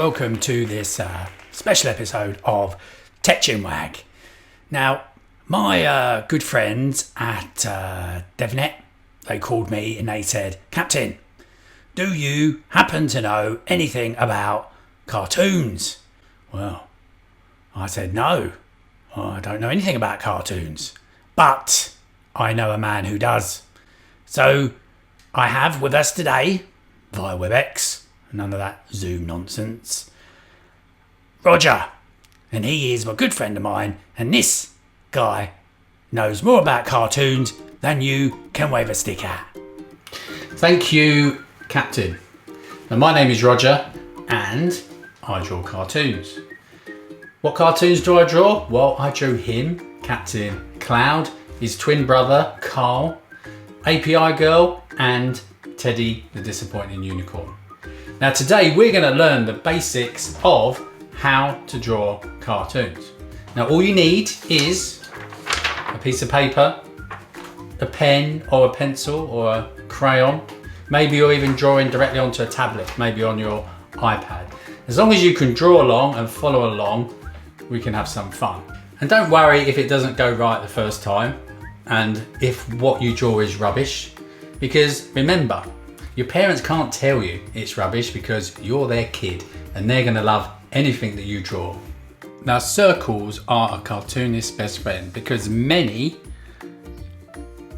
welcome to this special episode of Tech Chinwag. Now, my good friends at DevNet, they called me and they said, Captain, do you happen to know anything about cartoons? Well, I said no, I don't know anything about cartoons, but I know a man who does. So I have with us today, via WebEx, none of that Zoom nonsense, Roger. And he is a good friend of mine, and this guy knows more about cartoons than you can wave a stick at. Thank you, Captain. Now, my name is Roger, and I draw cartoons. What cartoons do I draw? Well, I drew him, Captain Cloud, his twin brother, Carl, API Girl, and Teddy the Disappointing Unicorn. Now today we're going to learn the basics of how to draw cartoons. Now all you need is a piece of paper, a pen or a pencil or a crayon. Maybe you're even drawing directly onto a tablet, maybe on your iPad. As long as you can draw along and follow along, we can have some fun. And don't worry if it doesn't go right the first time and if what you draw is rubbish, because remember, your parents can't tell you it's rubbish because you're their kid and they're going to love anything that you draw. Now, circles are a cartoonist's best friend because many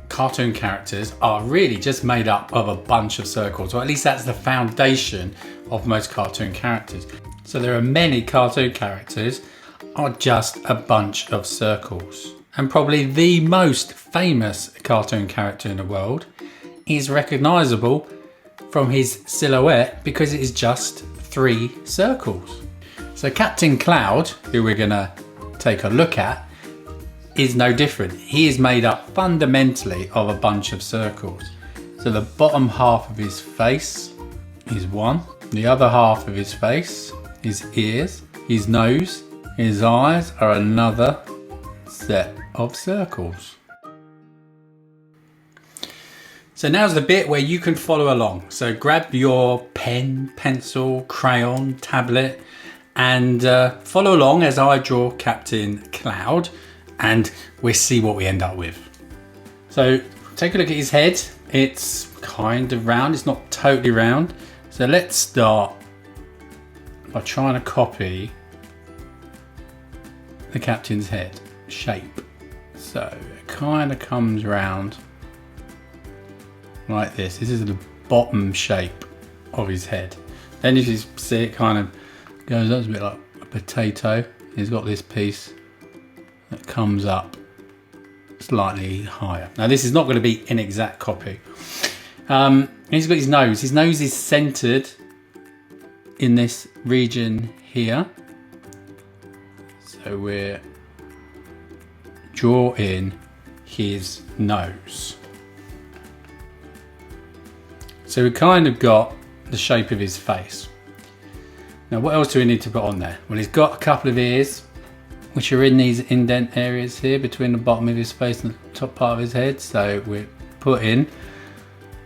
cartoon characters are really just made up of a bunch of circles, or at least that's the foundation of most cartoon characters. So there are many cartoon characters are just a bunch of circles. And probably the most famous cartoon character in the world is recognisable from his silhouette because it is just 3 circles. So Captain Cloud, who we're gonna take a look at, is no different. He is made up fundamentally of a bunch of circles. So the bottom half of his face is one, the other half of his face, his ears, his nose, his eyes are another set of circles. So now's the bit where you can follow along. So grab your pen, pencil, crayon, tablet, and follow along as I draw Captain Cloud, and we'll see what we end up with. So take a look at his head. It's kind of round, it's not totally round. So let's start by trying to copy the captain's head shape. So it kind of comes round like this. This is the bottom shape of his head. Then if you see, it kind of goes up a bit like a potato. He's got this piece that comes up slightly higher. Now this is not going to be an exact copy. He's got his nose. His nose is centered in this region here. So we're drawing his nose. So we kind of got the shape of his face. Now what else do we need to put on there? Well, he's got a couple of ears, which are in these indent areas here between the bottom of his face and the top part of his head. So we're putting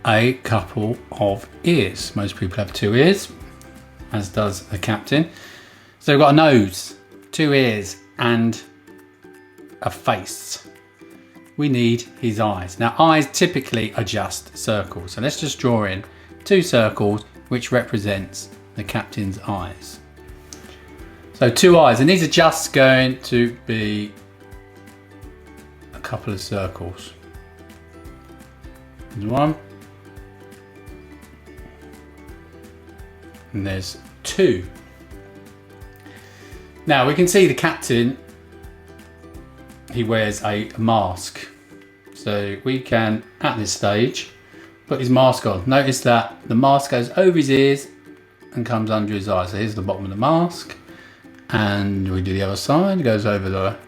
a couple of ears. Most people have 2 ears, as does the captain. So we've got a nose, 2 ears, and a face. We need his eyes. Now eyes typically are just circles. So let's just draw in 2 circles which represents the captain's eyes. So 2 eyes, and these are just going to be a couple of circles. There's 1. And there's 2. Now we can see the captain, he wears a mask. So we can, at this stage, put his mask on. Notice that the mask goes over his ears and comes under his eyes. So here's the bottom of the mask. And we do the other side, it goes over the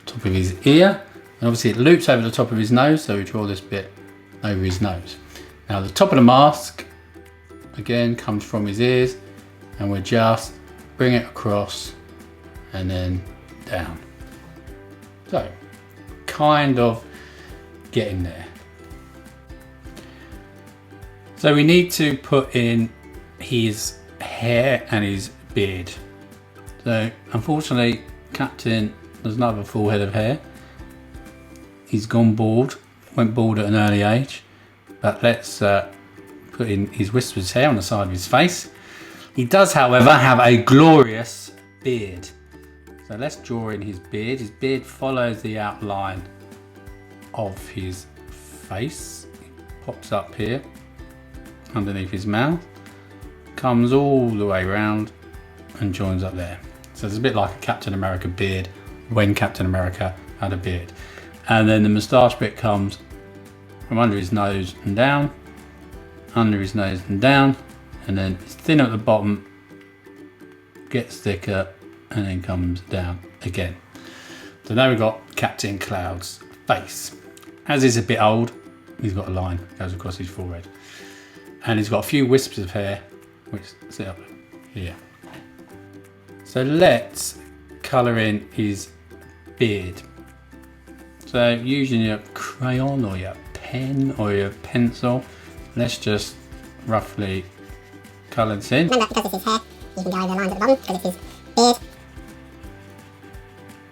top of his ear. And obviously it loops over the top of his nose, so we draw this bit over his nose. Now the top of the mask, again, comes from his ears, and we just bring it across and then down. So, kind of getting there. So we need to put in his hair and his beard. So unfortunately, Captain does not have a full head of hair. He's gone bald, went bald at an early age. But let's put in his whiskers hair on the side of his face. He does, however, have a glorious beard. So let's draw in his beard. His beard follows the outline of his face. It pops up here underneath his mouth, comes all the way around and joins up there. So it's a bit like a Captain America beard when Captain America had a beard. And then the moustache bit comes from under his nose and down, under his nose and down, and then it's thinner at the bottom, gets thicker, and then comes down again. So now we've got Captain Cloud's face. As he's a bit old, he's got a line that goes across his forehead. And he's got a few wisps of hair, which sit up here. So let's colour in his beard. So using your crayon or your pen or your pencil, let's just roughly colour this in. Remember, because this is hair, you can go over the lines at the bottom because it's his beard.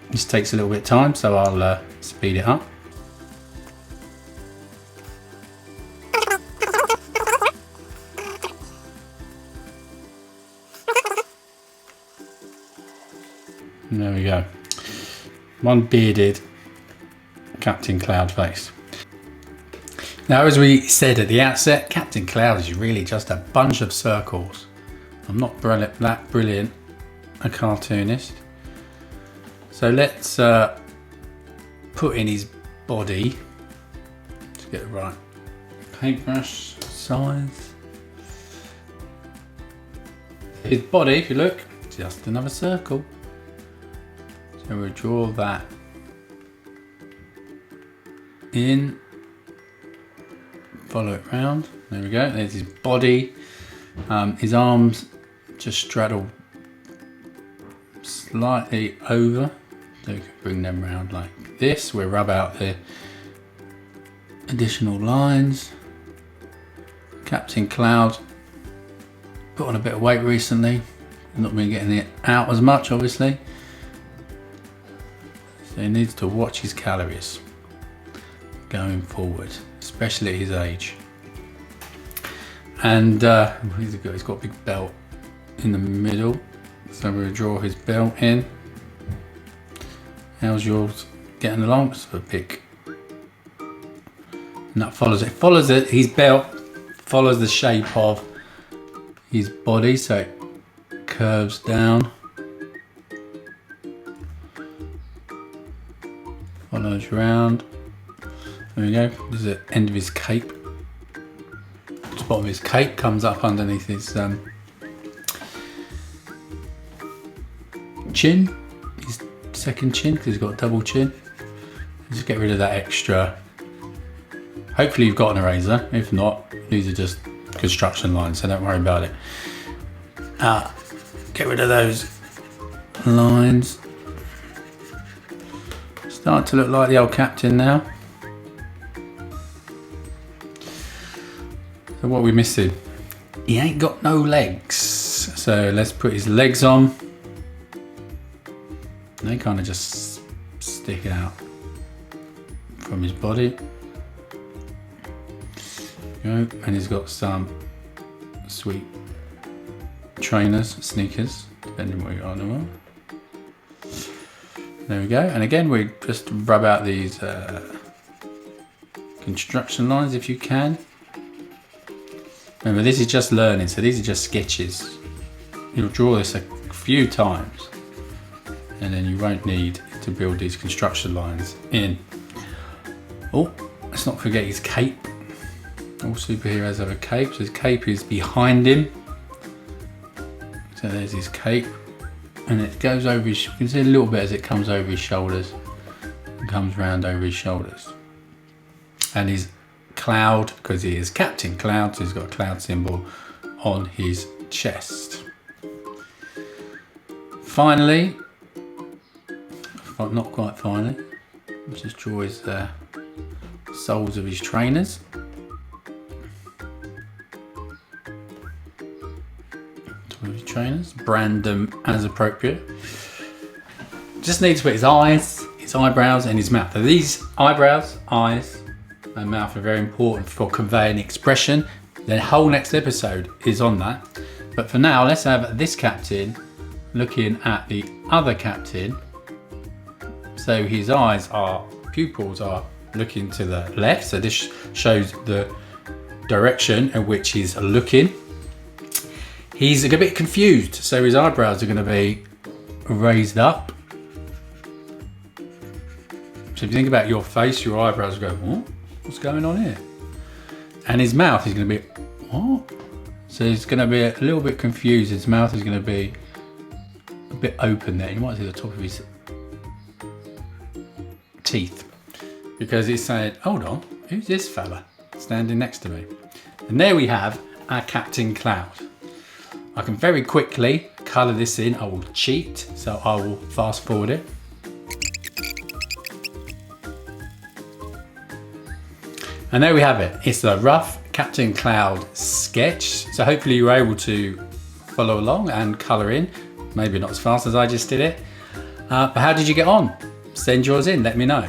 This takes a little bit of time, so I'll speed it up. And there we go. One bearded Captain Cloud face. Now, as we said at the outset, Captain Cloud is really just a bunch of circles. I'm not that brilliant a cartoonist. So let's put in his body. Let's get the right paintbrush size. His body, if you look, just another circle. So we'll draw that in, follow it round. There we go. There's his body. His arms just straddle slightly over. So we can bring them round like this. We'll rub out the additional lines. Captain Cloud put on a bit of weight recently. Not been getting it out as much, obviously. So he needs to watch his calories going forward, especially at his age. And he's got a big belt in the middle, so we'll draw his belt in. How's yours getting along? It's a big, and that follows it. Follows it. His belt follows the shape of his body, so it curves down. Follows round. There we go. This is the end of his cape. The bottom of his cape comes up underneath his chin. His second chin, because he's got a double chin. Just get rid of that extra. Hopefully you've got an eraser. If not, these are just construction lines, so don't worry about it. Get rid of those lines. Start to look like the old captain now. So what are we missing? He ain't got no legs. So let's put his legs on. And they kind of just stick out from his body. And he's got some sweet trainers, sneakers, depending what you are in the world. There we go. And again, we just rub out these construction lines if you can. Remember, this is just learning, so these are just sketches. You'll draw this a few times, and then you won't need to build these construction lines in. Oh, let's not forget his cape. All superheroes have a cape, so his cape is behind him. So there's his cape, and it goes over his, you can see a little bit as it comes over his shoulders and comes round over his shoulders. And his cloud, because he is Captain Cloud, so he's got a cloud symbol on his chest. Finally, not quite finally, let's just draw his soles of his trainers. trainers, brand them as appropriate. Just need to put his eyes, his eyebrows and his mouth. So these eyebrows, eyes and mouth are very important for conveying expression. The whole next episode is on that. But for now, let's have this captain looking at the other captain. So his pupils are looking to the left. So this shows the direction in which he's looking. He's a bit confused. So his eyebrows are going to be raised up. So if you think about your face, your eyebrows go, what? What's going on here? And his mouth is going to be, what? So he's going to be a little bit confused. His mouth is going to be a bit open there. You might see the top of his teeth. Because he's saying, hold on, who's this fella standing next to me? And there we have our Captain Cloud. I can very quickly colour this in. I will cheat, so I will fast forward it. And there we have it. It's a rough Captain Cloud sketch. So hopefully you were able to follow along and colour in. Maybe not as fast as I just did it. But how did you get on? Send yours in, let me know.